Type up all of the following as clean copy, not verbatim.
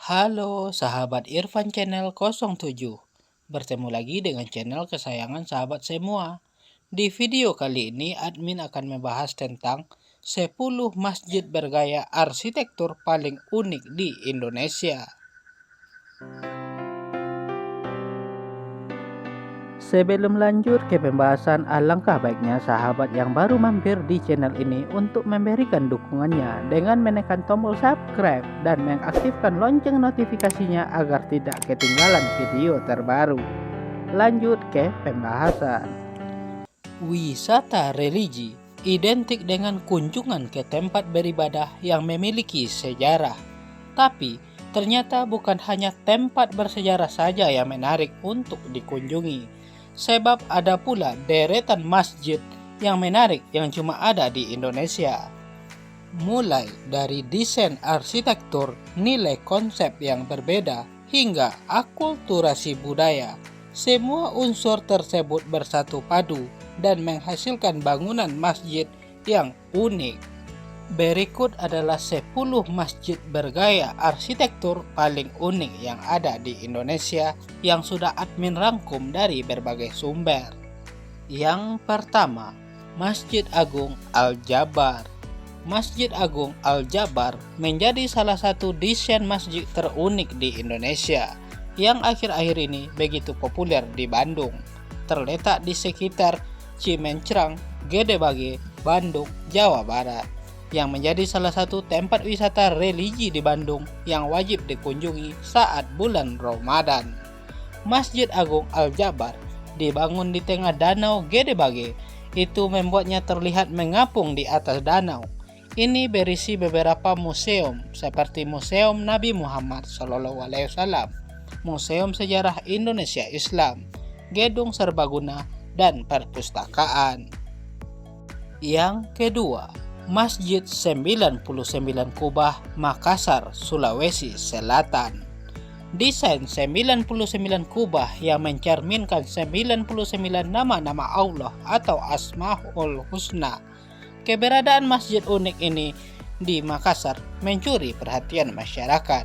Halo sahabat Irfan Channel 07. Bertemu lagi dengan channel kesayangan sahabat semua. Di video kali ini admin akan membahas tentang 10 masjid bergaya arsitektur paling unik di Indonesia. Sebelum lanjut ke pembahasan, alangkah baiknya sahabat yang baru mampir di channel ini untuk memberikan dukungannya dengan menekan tombol subscribe dan mengaktifkan lonceng notifikasinya agar tidak ketinggalan video terbaru. Lanjut ke pembahasan. Wisata religi identik dengan kunjungan ke tempat beribadah yang memiliki sejarah. Tapi ternyata bukan hanya tempat bersejarah saja yang menarik untuk dikunjungi. Sebab ada pula deretan masjid yang menarik yang cuma ada di Indonesia. Mulai dari desain arsitektur, nilai konsep yang berbeda, hingga akulturasi budaya. Semua unsur tersebut bersatu padu dan menghasilkan bangunan masjid yang unik. Berikut adalah 10 masjid bergaya arsitektur paling unik yang ada di Indonesia yang sudah admin rangkum dari berbagai sumber. Yang pertama, Masjid Agung Al-Jabar. Masjid Agung Al-Jabar menjadi salah satu desain masjid terunik di Indonesia yang akhir-akhir ini begitu populer di Bandung. Terletak di sekitar Cimencrang, Gedebage, Bandung, Jawa Barat, yang menjadi salah satu tempat wisata religi di Bandung yang wajib dikunjungi saat bulan Ramadan. Masjid Agung Al-Jabar dibangun di tengah danau Gedebage, itu membuatnya terlihat mengapung di atas danau. Ini berisi beberapa museum seperti Museum Nabi Muhammad SAW, Museum Sejarah Indonesia Islam, Gedung Serbaguna, dan perpustakaan. Yang kedua, Masjid 99 Kubah, Makassar, Sulawesi Selatan. Desain 99 kubah yang mencerminkan 99 nama-nama Allah atau Asmaul Husna. Keberadaan masjid unik ini di Makassar mencuri perhatian masyarakat.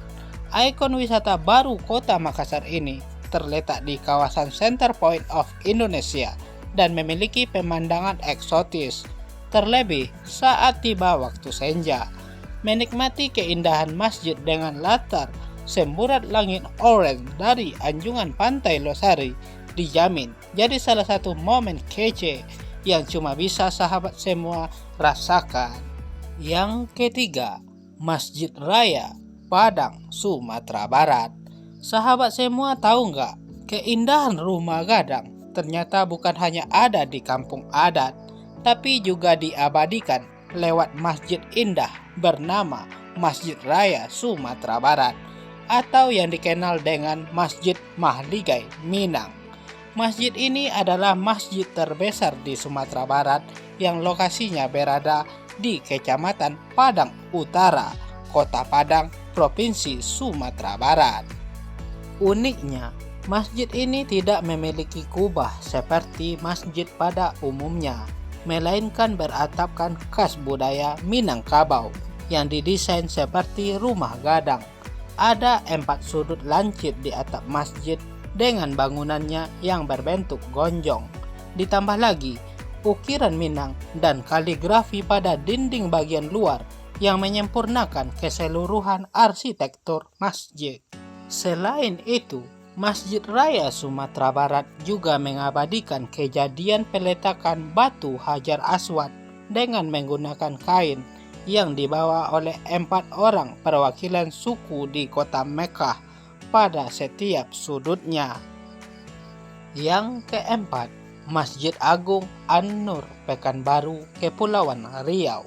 Ikon wisata baru kota Makassar ini terletak di kawasan Center Point of Indonesia dan memiliki pemandangan eksotis. Terlebih saat tiba waktu senja, menikmati keindahan masjid dengan latar semburat langit oranye dari anjungan pantai Losari dijamin jadi salah satu momen kece yang cuma bisa sahabat semua rasakan. Yang ketiga, Masjid Raya Padang, Sumatera Barat. Sahabat semua tahu nggak, keindahan rumah gadang ternyata bukan hanya ada di kampung adat, tapi juga diabadikan lewat masjid indah bernama Masjid Raya Sumatera Barat atau yang dikenal dengan Masjid Mahligai Minang. Masjid ini adalah masjid terbesar di Sumatera Barat yang lokasinya berada di Kecamatan Padang Utara, Kota Padang, Provinsi Sumatera Barat. Uniknya, masjid ini tidak memiliki kubah seperti masjid pada umumnya, melainkan beratapkan khas budaya Minangkabau yang didesain seperti rumah gadang. Ada 4 sudut lancip di atap masjid dengan bangunannya yang berbentuk gonjong. Ditambah lagi ukiran Minang dan kaligrafi pada dinding bagian luar yang menyempurnakan keseluruhan arsitektur masjid. Selain itu, Masjid Raya Sumatera Barat juga mengabadikan kejadian peletakan batu Hajar Aswad dengan menggunakan kain yang dibawa oleh 4 orang perwakilan suku di kota Mekkah pada setiap sudutnya. Yang keempat, Masjid Agung An-Nur Pekanbaru, Kepulauan Riau.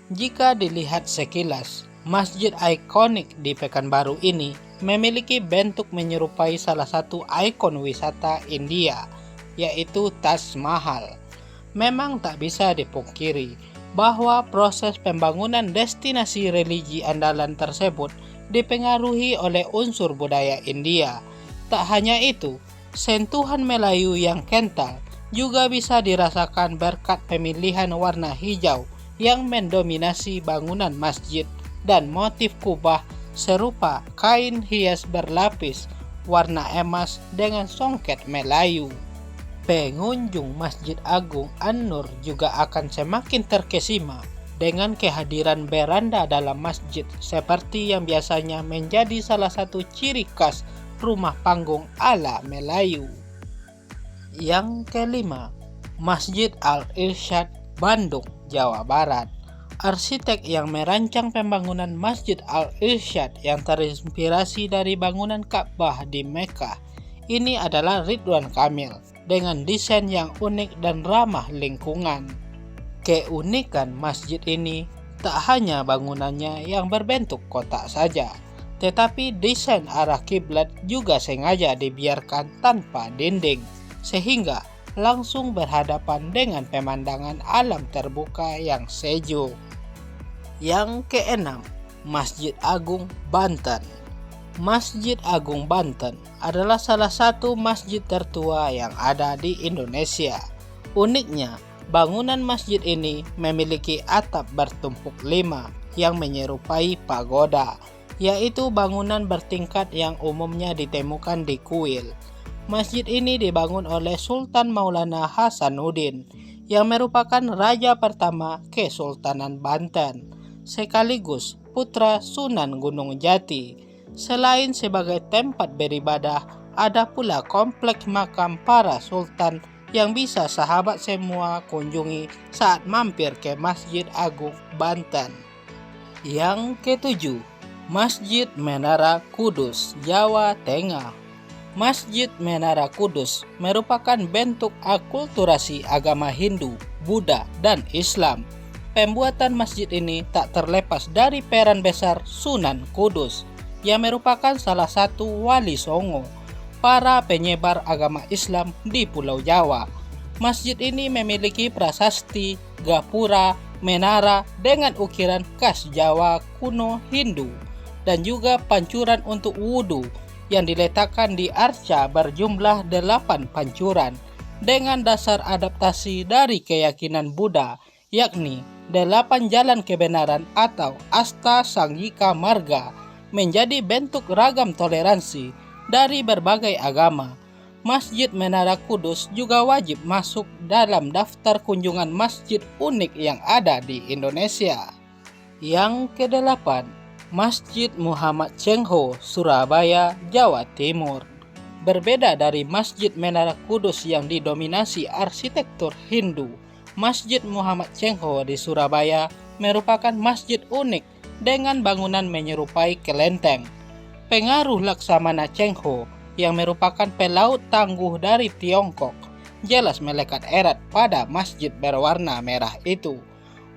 Jika dilihat sekilas, masjid ikonik di Pekanbaru ini memiliki bentuk menyerupai salah satu ikon wisata India, yaitu Taj Mahal. Memang tak bisa dipungkiri bahwa proses pembangunan destinasi religi andalan tersebut dipengaruhi oleh unsur budaya India. Tak hanya itu, sentuhan Melayu yang kental juga bisa dirasakan berkat pemilihan warna hijau yang mendominasi bangunan masjid dan motif kubah serupa kain hias berlapis warna emas dengan songket Melayu. Pengunjung Masjid Agung An-Nur juga akan semakin terkesima dengan kehadiran beranda dalam masjid seperti yang biasanya menjadi salah satu ciri khas rumah panggung ala Melayu. Yang kelima, Masjid Al-Irsyad, Bandung, Jawa Barat. Arsitek yang merancang pembangunan Masjid Al-Irsyad yang terinspirasi dari bangunan Ka'bah di Mekah ini adalah Ridwan Kamil dengan desain yang unik dan ramah lingkungan. Keunikan masjid ini tak hanya bangunannya yang berbentuk kotak saja, tetapi desain arah kiblat juga sengaja dibiarkan tanpa dinding, sehingga langsung berhadapan dengan pemandangan alam terbuka yang sejuk. Yang keenam, Masjid Agung Banten. Masjid Agung Banten adalah salah satu masjid tertua yang ada di Indonesia. Uniknya, bangunan masjid ini memiliki atap bertumpuk 5 yang menyerupai pagoda, yaitu bangunan bertingkat yang umumnya ditemukan di kuil. Masjid ini dibangun oleh Sultan Maulana Hasanuddin yang merupakan raja pertama Kesultanan Banten, sekaligus putra Sunan Gunung Jati. Selain sebagai tempat beribadah, ada pula kompleks makam para sultan yang bisa sahabat semua kunjungi saat mampir ke Masjid Agung Banten. Yang ketujuh, Masjid Menara Kudus, Jawa Tengah. Masjid Menara Kudus merupakan bentuk akulturasi agama Hindu, Buddha, dan Islam. Pembuatan masjid ini tak terlepas dari peran besar Sunan Kudus, yang merupakan salah satu wali songo para penyebar agama Islam di Pulau Jawa. Masjid ini memiliki prasasti, gapura, menara dengan ukiran khas Jawa kuno Hindu, dan juga pancuran untuk wudhu yang diletakkan di arca berjumlah 8 pancuran dengan dasar adaptasi dari keyakinan Buddha, yakni 8 jalan kebenaran atau Asta Sanghika Marga, menjadi bentuk ragam toleransi dari berbagai agama. Masjid Menara Kudus juga wajib masuk dalam daftar kunjungan masjid unik yang ada di Indonesia. Yang kedelapan, Masjid Muhammad Cengho, Surabaya, Jawa Timur. Berbeda dari Masjid Menara Kudus yang didominasi arsitektur Hindu, Masjid Muhammad Cengho di Surabaya merupakan masjid unik dengan bangunan menyerupai kelenteng. Pengaruh Laksamana Cengho yang merupakan pelaut tangguh dari Tiongkok jelas melekat erat pada masjid berwarna merah itu.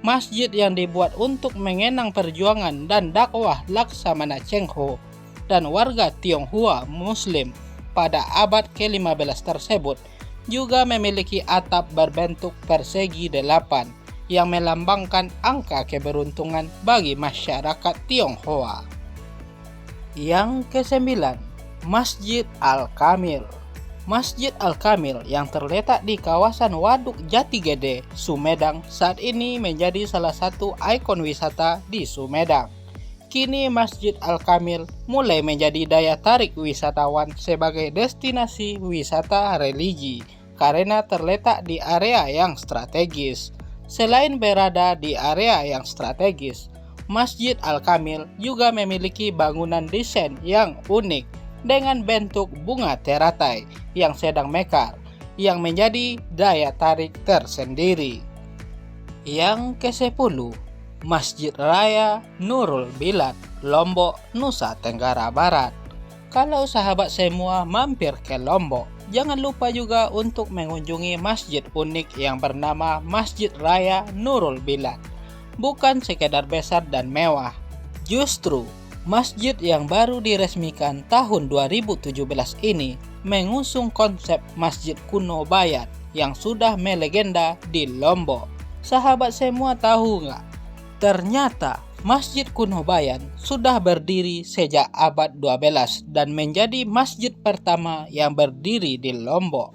Masjid yang dibuat untuk mengenang perjuangan dan dakwah Laksamana Cengho dan warga Tionghoa Muslim pada abad ke-15 tersebut juga memiliki atap berbentuk persegi 8 yang melambangkan angka keberuntungan bagi masyarakat Tionghoa. Yang kesembilan, Masjid Al-Kamil. Masjid Al-Kamil yang terletak di kawasan Waduk Jati Gede, Sumedang saat ini menjadi salah satu ikon wisata di Sumedang. Kini Masjid Al-Kamil mulai menjadi daya tarik wisatawan sebagai destinasi wisata religi karena terletak di area yang strategis. Selain berada di area yang strategis, Masjid Al-Kamil juga memiliki bangunan desain yang unik dengan bentuk bunga teratai yang sedang mekar yang menjadi daya tarik tersendiri. Yang ke-10, Masjid Raya Nurul Bilad, Lombok, Nusa Tenggara Barat. Kalau sahabat semua mampir ke Lombok, jangan lupa juga untuk mengunjungi masjid unik yang bernama Masjid Raya Nurul Bilad. Bukan sekedar besar dan mewah, justru masjid yang baru diresmikan tahun 2017 ini mengusung konsep masjid kuno Bayat yang sudah melegenda di Lombok. Sahabat semua tahu nggak? Ternyata Masjid Kuno Bayan sudah berdiri sejak abad 12 dan menjadi masjid pertama yang berdiri di Lombok.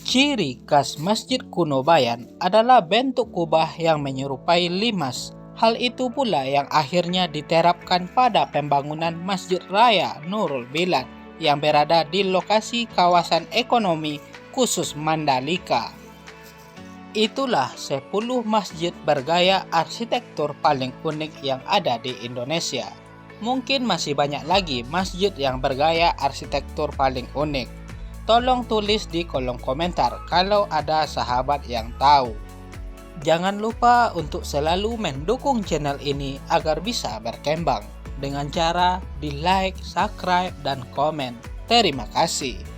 Ciri khas Masjid Kuno Bayan adalah bentuk kubah yang menyerupai limas Hal itu pula yang akhirnya diterapkan pada pembangunan Masjid Raya Nurul Bilad yang berada di lokasi kawasan ekonomi khusus Mandalika. Itulah 10 masjid bergaya arsitektur paling unik yang ada di Indonesia. Mungkin masih banyak lagi masjid yang bergaya arsitektur paling unik. Tolong tulis di kolom komentar kalau ada sahabat yang tahu. Jangan lupa untuk selalu mendukung channel ini agar bisa berkembang dengan cara di like, subscribe, dan komen. Terima kasih.